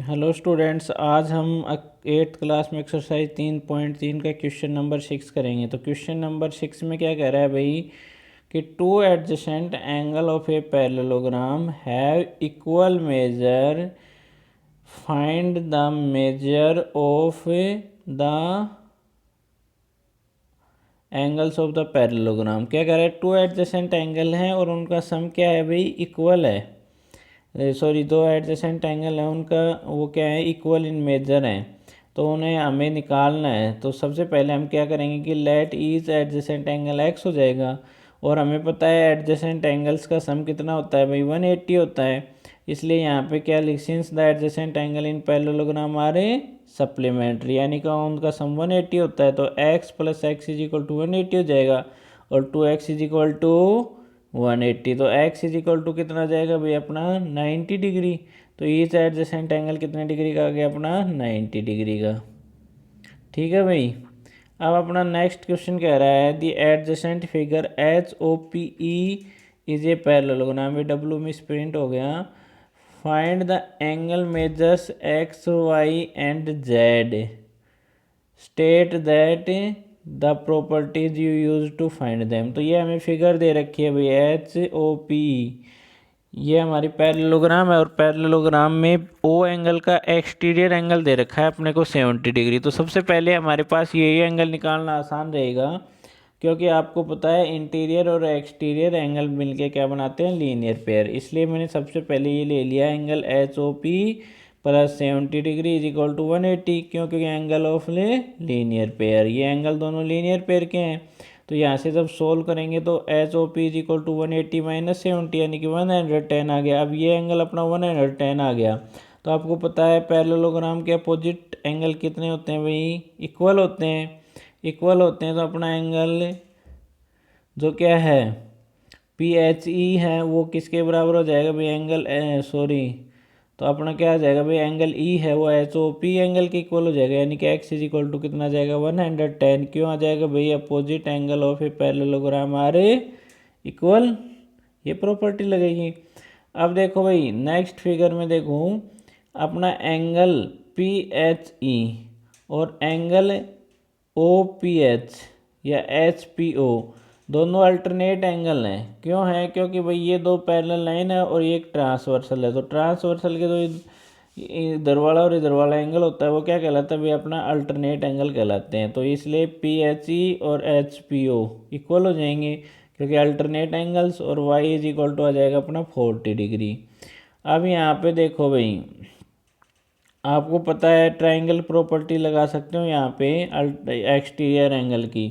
Hello students, आज हम 8th class में एक्सरसाइज 3.3 का क्वेश्चन नंबर 6 करेंगे। तो क्वेश्चन नंबर 6 में क्या कह रहा है भाई कि two adjacent angle of a parallelogram have equal major, find the measure of the angles of the parallelogram. क्या कह रहा है, टू एडजेसेंट एंगल हैं और उनका सम क्या है भाई, इक्वल है। सॉरी, दो एडजेसेंट एंगल है, उनका वो क्या है, इक्वल इन मेजर है। तो उन्हें हमें निकालना है। तो सबसे पहले हम क्या करेंगे कि let each adjacent angle x हो जाएगा। और हमें पता है एडजेसेंट एंगल्स का सम कितना होता है भाई, 180 होता है। इसलिए यहाँ पे क्या लिख, since the adjacent angle in parallelogram are a supplementary, यानी कि उनका सम 180 होता है। तो x plus x is equal to 180 हो जाएगा और 2x इज इक्वल टू 180। तो x इज इक्वल टू कितना आ जाएगा भाई अपना 90 डिग्री। तो ईच एडजेसेंट एंगल कितने डिग्री का आ गया अपना 90 डिग्री का। ठीक है भाई। अब अपना नेक्स्ट क्वेश्चन कह रहा है the adjacent figure H O P E is a parallelogram. ये डब्ल्यू में प्रिंट हो गया। Find the angle measures X Y and Z, state that the properties you use to find them. तो ये हमें फिगर दे रखी है भाई एच ओ पी, ये हमारी पैरेललोग्राम है और पैरेललोग्राम में ओ एंगल का एक्सटीरियर एंगल दे रखा है अपने को 70 डिग्री। तो सबसे पहले हमारे पास ये एंगल निकालना आसान रहेगा, क्योंकि आपको पता है इंटीरियर और एक्सटीरियर एंगल मिलके क्या बनाते हैं, लीनियर पेयर। इसलिए मैंने सबसे पहले ये ले लिया angle H O P plus 70 degree is equal to 180, क्योंकि एंगल ऑफ लीनियर पेयर, ये एंगल दोनों लीनियर पेयर के हैं। तो यहाँ से जब सोल्व करेंगे तो H O P is equal to 180 minus 70 यानी कि 110 आ गया। अब ये एंगल अपना 110 आ गया। तो आपको पता है पैरेललोग्राम के अपोजिट एंगल कितने होते हैं भाई, इक्वल होते हैं। इक्वल होते हैं तो अपना एंगल जो क्या है पी एच ई है वो किसके बराबर हो जाएगा भाई, एंगल सॉरी, तो अपना क्या आ जाएगा भाई, एंगल ई है वो एच ओ पी एंगल के इक्वल हो जाएगा। यानी कि एक्स इज इक्वल टू कितना आ जाएगा 110। क्यों आ जाएगा भाई, opposite angle of a parallelogram are equal, ये प्रॉपर्टी लगेगी। अब देखो भाई नेक्स्ट फिगर में देखो, अपना एंगल पी एच ई और एंगल ओ पी एच या एच पी ओ दोनों अल्टरनेट एंगल हैं। क्यों है, क्योंकि भाई ये दो पैरेलल लाइन है और ये एक ट्रांसवर्सल है। तो ट्रांसवर्सल के जो इधर वाला और इधर वाला एंगल होता है वो क्या कहलाता है भाई, अपना अल्टरनेट एंगल कहलाते हैं। तो इसलिए पी एच ई और एच पी ओ इक्वल हो जाएंगे, क्योंकि अल्टरनेट एंगल्स, और वाई इज इक्वल टू आ जाएगा अपना 40 डिग्री। अब यहाँ पे देखो भाई, आपको पता है ट्राइंगल प्रॉपर्टी लगा सकते हो यहाँ पे एक्सटीरियर एंगल की,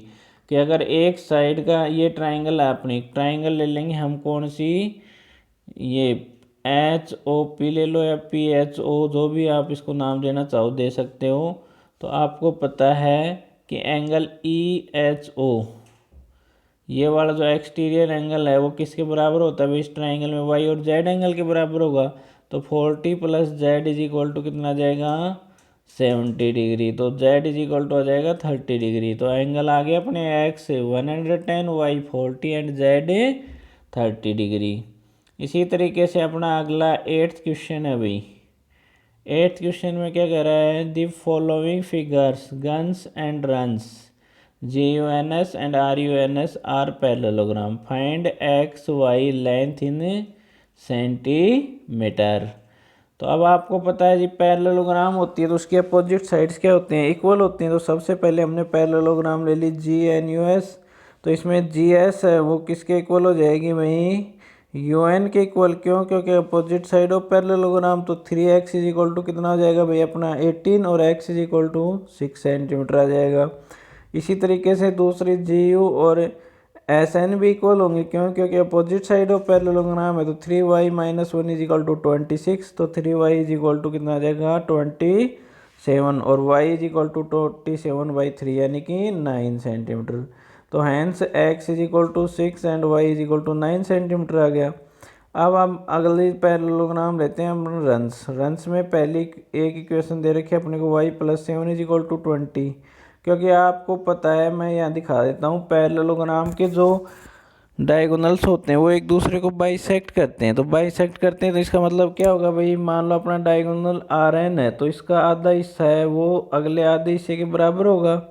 कि अगर एक साइड का ये ट्राइंगल है, अपनी ट्राइंगल ले लेंगे हम कौन सी, ये एच ओ पी ले लो या पी एच ओ, जो भी आप इसको नाम देना चाहो दे सकते हो। तो आपको पता है कि एंगल ई एच ओ, ये वाला जो एक्सटीरियर एंगल है वो किसके बराबर होता है, इस ट्राइंगल में वाई और जेड एंगल के बराबर होगा। तो 40 plus z is equal to कितना आ जाएगा 70 डिग्री। तो जेड इज इक्वल टू आ जाएगा 30 डिग्री। तो एंगल आ गया अपने x 110, y 40 and z 30 degree. इसी तरीके से अपना अगला 8th क्वेश्चन है भाई। 8th क्वेश्चन में क्या कह रहा है, the following figures guns and runs GUNS and RUNS are parallelogram. Find x, y length in centimetre. तो अब आपको पता है जी पैरेललोग्राम होती है तो उसके अपोजिट साइड्स क्या होते हैं, इक्वल होती हैं। तो सबसे पहले हमने पैरेललोग्राम ले ली GNUS। तो इसमें GS है वो किसके इक्वल हो जाएगी भाई, UN के इक्वल। क्यों, क्योंकि अपोजिट साइड ऑफ पैरेललोग्राम। तो 3x इज इक्वल टू कितना हो जाएगा भाई अपना 18 और x is equal to 6 centimetre आ जाएगा। इसी तरीके से दूसरी GU और SN भी इक्वल होंगे। क्यों, क्योंकि अपोजिट साइड ऑफ पैरेललोग्राम है। तो 3y minus 1 is equal to 26। तो 3y इज इक्वल टू कितना आ जाएगा 27 और y इज इक्वल टू 27/3 यानी कि 9 सेंटीमीटर। तो hence x is equal to 6 and y is equal to 9 centimetre आ गया। अब हम अगली पैरेललोग्राम लेते हैं हम रन्स। रन्स में पहली एक इक्वेशन दे रखी है अपने को y plus 7 is equal to 20। क्योंकि आपको पता है, मैं यहाँ दिखा देता हूँ पैरेललोग्राम के जो डायगोनल्स होते हैं वो एक दूसरे को बाइसेक्ट करते हैं, तो बाइसेक्ट करते हैं तो इसका मतलब क्या होगा भाई, मान लो अपना डायगोनल आर एन है तो इसका आधा हिस्सा है वो अगले आधे हिस्से के बराबर होगा।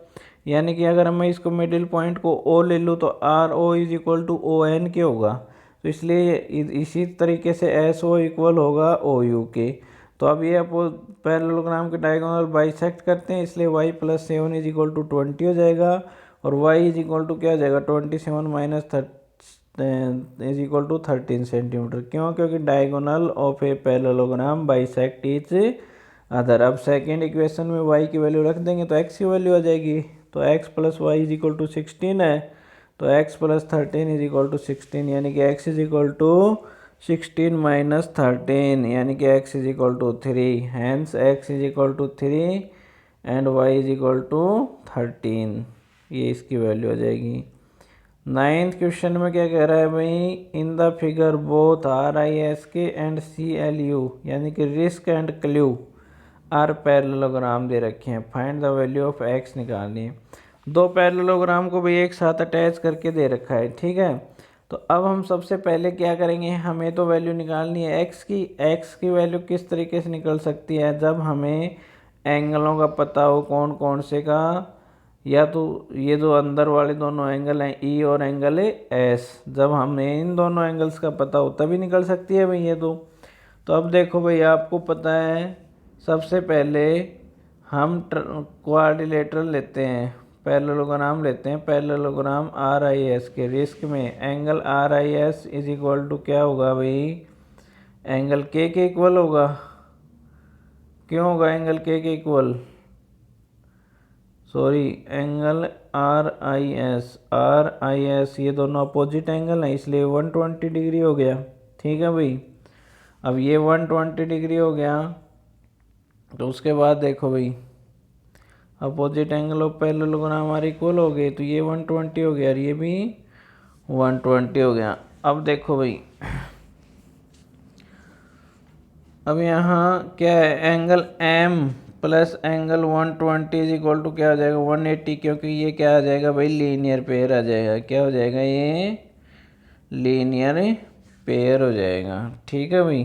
यानी कि अगर मैं इसको मिडिल पॉइंट को ओ ले लूँ तो R O is equal to O N के होगा। तो इसलिए इसी तरीके से एस ओ इक्वल होगा ओ यू के। तो अब ये अपोज पैरेललोग्राम के डायगोनल बाइसेक्ट करते हैं, इसलिए y plus 7 is equal to 20 हो जाएगा और y इज इक्वल टू क्या हो जाएगा 27 minus is equal to 13 centimetre. क्यों? क्योंकि diagonal of a parallelogram bisect each other. अब सेकेंड इक्वेशन में y की वैल्यू रख देंगे तो x की वैल्यू आ जाएगी। तो x plus y is equal to 16 है, तो x plus 13 is equal to 16, यानी कि x is equal to 16 minus 13, यानी कि x is equal to 3। Hence x is equal to 3 and y is equal to 13। ये इसकी वैल्यू आ जाएगी। Ninth question में क्या कह रहा है भाई, in the figure both R I S K and C L U यानी कि risk and clue are parallelogram दे रखे हैं, find the value of X निकालनी है। दो पैरेललोग्राम को भी एक साथ अटैच करके दे रखा है, ठीक है। तो अब हम सबसे पहले क्या करेंगे, हमें तो वैल्यू निकालनी है एक्स की। एक्स की वैल्यू किस तरीके से निकल सकती है, जब हमें एंगलों का पता हो कौन कौन से का, या तो ये जो अंदर वाले दोनों एंगल हैं ई और एंगल है एस, जब हमें इन दोनों एंगल्स का पता हो तभी निकल सकती है भाई ये दो। तो अब देखो भाई आपको पता है, सबसे पहले हम क्वाड्रिलेटरल लेते हैं, पैरेललोग्राम लेते हैं। पैरेललोग्राम आर आई एस के रिस्क में angle R I S is equal to क्या होगा भाई, एंगल के इक्वल होगा। क्यों होगा एंगल के equal, sorry angle R I S ये दोनों अपोजिट एंगल हैं इसलिए 120 डिग्री हो गया, ठीक है भाई। अब ये 120 डिग्री हो गया तो उसके बाद देखो भाई अपोजिट एंगल ऑफ पैरेललोग्राम हमारे इक्वल हो गए, तो ये 120 हो गया और ये भी 120 हो गया। अब देखो भाई अब यहाँ क्या है, angle M plus angle 120 is equal to क्या हो जाएगा 180, क्योंकि ये क्या आ जाएगा भाई लीनियर पेयर आ जाएगा। क्या हो जाएगा, ये लीनियर पेयर हो जाएगा, ठीक है भाई।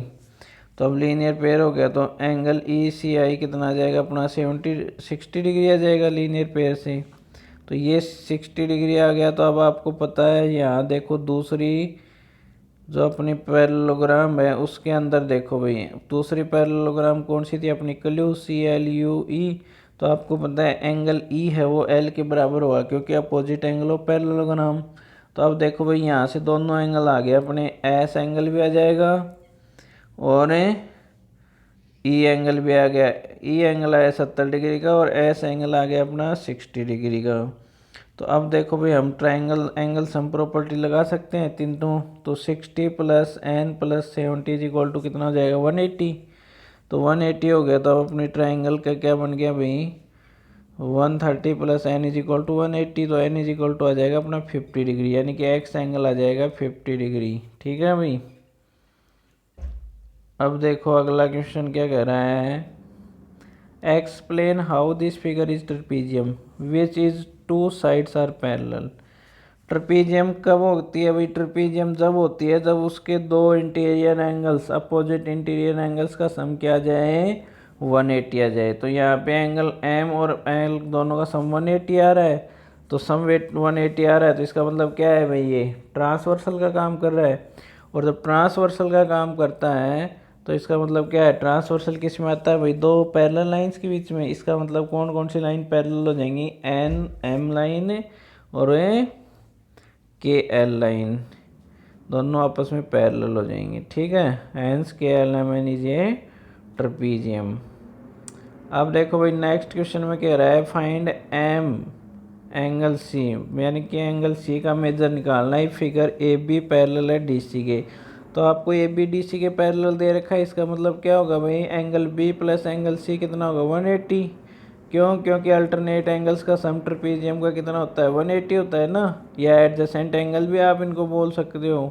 तो अब लीनियर पेयर हो गया तो एंगल ई सी आई कितना आ जाएगा अपना 60 डिग्री आ जाएगा लीनियर पेयर से। तो ये 60 डिग्री आ गया। तो अब आपको पता है यहाँ देखो दूसरी जो अपनी पैरेललोग्राम है उसके अंदर देखो भाई दूसरी पैरेललोग्राम कौन सी थी अपनी, clue C L U E. तो आपको पता है एंगल ई है वो एल के बराबर होगा क्योंकि अपोजिट एंगल ऑफ पैरेललोग्राम। तो अब देखो भाई यहाँ से दोनों एंगल आ गए अपने, एस एंगल भी आ जाएगा और ई एंगल भी आ गया। ई एंगल आया 70 डिग्री का और एस एंगल आ गया अपना 60 डिग्री का। तो अब देखो भाई हम ट्रायंगल एंगल सम प्रॉपर्टी लगा सकते हैं तीनों। तो 60 plus N plus 70 is equal to कितना हो जाएगा 180। तो 180 हो गया। तो अब अपने ट्रायंगल का क्या बन गया भाई 130 plus N is equal to 180। तो एन इज इक्वल टू आ जाएगा अपना 50 डिग्री, यानी कि एक्स एंगल आ जाएगा 50 डिग्री, ठीक है भाई। अब देखो अगला क्वेश्चन क्या कह रहा है, explain how this figure is trapezium which is two sides are parallel. Trapezium कब होती है भाई, ट्रेपीजियम जब होती है जब उसके दो interior angles opposite interior angles का सम क्या आ जाए 180 आ जाए। तो यहाँ पे एंगल एम और एल दोनों का सम 180 आ रहा है, तो सम वेट 180 आ रहा है। तो इसका मतलब क्या है भाई, ये ट्रांसवर्सल का काम कर रहा है। और जब ट्रांसवर्सल का काम करता है तो इसका मतलब क्या है, ट्रांसवर्सल किस में आता है भाई, दो पैरेलल लाइंस के बीच में। इसका मतलब कौन कौन सी लाइन पैरेलल हो जाएंगी, एन एम लाइन और के एल लाइन दोनों आपस में पैरेलल हो जाएंगी, ठीक है। Hence K L M N is a trapezium. अब देखो भाई नेक्स्ट क्वेश्चन में कह रहा है फाइंड एम एंगल सी, यानी कि एंगल सी का मेजर निकालना है। फिगर ए बी पैरेलल है डी सी के। तो आपको ए बी डी सी के पैरेलल दे रखा है, इसका मतलब क्या होगा भाई angle B plus angle C कितना होगा 180। क्यों, क्योंकि अल्टरनेट एंगल्स का सम ट्रेपीजियम का कितना होता है 180 होता है ना, या एडजेसेंट एंगल भी आप इनको बोल सकते हो।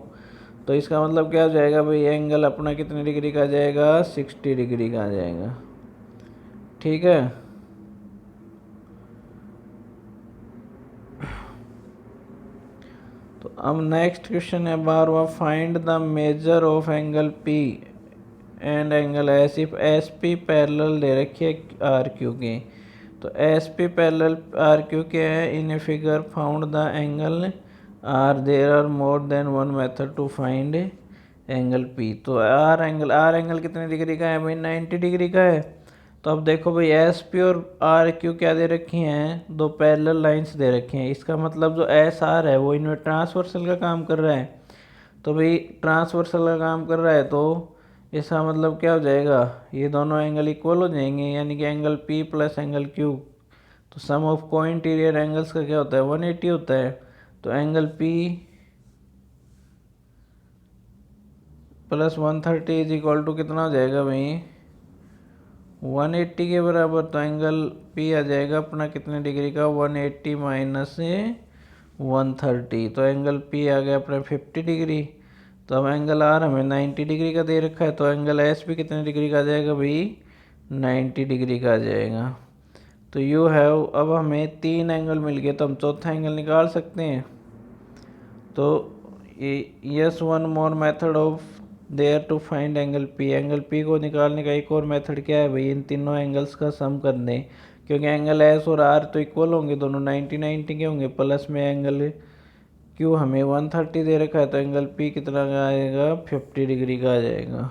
तो इसका मतलब क्या हो जाएगा भाई एंगल अपना कितने डिग्री का आ जाएगा 60 डिग्री का आ जाएगा, ठीक है। तो अब नेक्स्ट क्वेश्चन है 12वां, find the measure of angle P and angle S if S P parallel दे रखी है आर क्यू की। तो S P parallel R Q क्या है, in a figure found the angle R, there are more than one method to find angle P. तो R angle कितने degree का है भाई, 90 डिग्री का है। तो अब देखो भाई एस पी और आर क्यू क्या दे रखी हैं, दो पैरेलल लाइंस दे रखी हैं। इसका मतलब जो एस आर है वो इनमें ट्रांसवर्सल का काम कर रहा है। तो भाई ट्रांसवर्सल का काम कर रहा है तो इसका मतलब क्या हो जाएगा, ये दोनों एंगल इक्वल हो जाएंगे, यानी कि angle P plus angle Q. तो सम ऑफ को इंटीरियर एंगल्स का क्या होता है, 180 होता है। तो angle P plus 130 is equal to कितना हो जाएगा भाई, 180 के बराबर। तो एंगल पी आ जाएगा अपना कितने डिग्री का, 180 माइनस 130। तो एंगल पी आ गया अपना 50 डिग्री। तो अब एंगल आर हमें 90 डिग्री का दे रखा है, तो एंगल एस भी कितने डिग्री का आ जाएगा भाई, 90 डिग्री का आ जाएगा। तो यू हैव, अब हमें 3 एंगल मिल गए, तो हम चौथा एंगल निकाल सकते हैं। तो yes one more method of there to find angle P को निकालने का एक और मेथड क्या है भाई, इन तीनों एंगल्स का सम कर दें। क्योंकि एंगल एस और आर तो इक्वल होंगे, दोनों 90 के होंगे। प्लस में एंगल क्यू हमें 130 दे रखा है, तो एंगल पी कितना का आएगा, 50 डिग्री का आ जाएगा।